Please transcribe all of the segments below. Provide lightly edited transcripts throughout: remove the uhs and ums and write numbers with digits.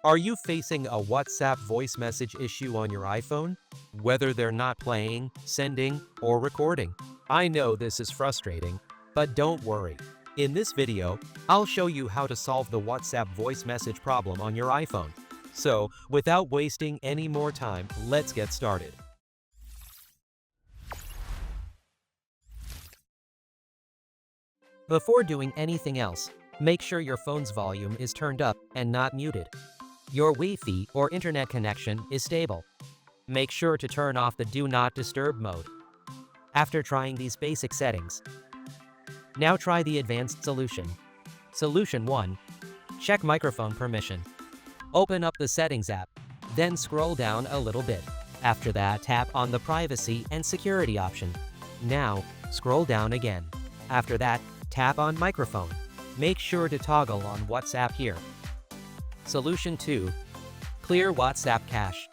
Are you facing a WhatsApp voice message issue on your iPhone? Whether they're not playing, sending, or recording. I know this is frustrating, but don't worry. In this video, I'll show you how to solve the WhatsApp voice message problem on your iPhone. So, without wasting any more time, let's get started. Before doing anything else, make sure your phone's volume is turned up and not muted. Your Wi-Fi or internet connection is stable. Make sure to turn off the Do Not Disturb mode. After trying these basic settings, now try the advanced solution. Solution 1. Check microphone permission. Open up the Settings app, then scroll down a little bit. After that, tap on the Privacy and Security option. Now, scroll down again. After that, tap on Microphone. Make sure to toggle on WhatsApp here. Solution 2. Clear WhatsApp cache.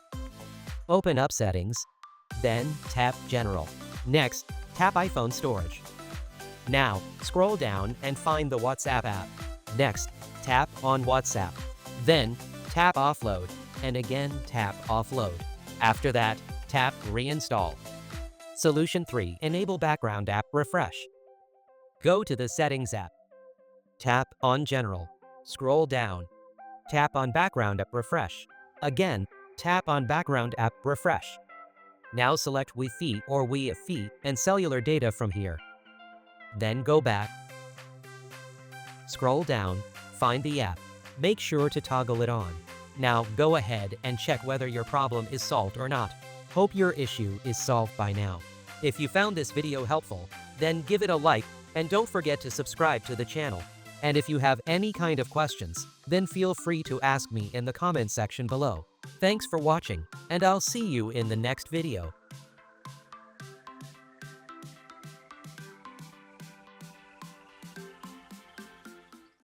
Open up Settings, then tap General. Next, tap iPhone Storage. Now, scroll down and find the WhatsApp app. Next, tap on WhatsApp. Then, tap Offload, and again tap Offload. After that, tap Reinstall. Solution 3. Enable Background App Refresh. Go to the Settings app. Tap on General. Scroll down. Tap on Background App Refresh. Again, tap on Background App Refresh. Now select Wi-Fi or Wi-Fi and cellular data from here. Then go back. Scroll down, find the app. Make sure to toggle it on. Now go ahead and check whether your problem is solved or not. Hope your issue is solved by now. If you found this video helpful, then give it a like and don't forget to subscribe to the channel. And if you have any kind of questions, then feel free to ask me in the comment section below. Thanks for watching, and I'll see you in the next video.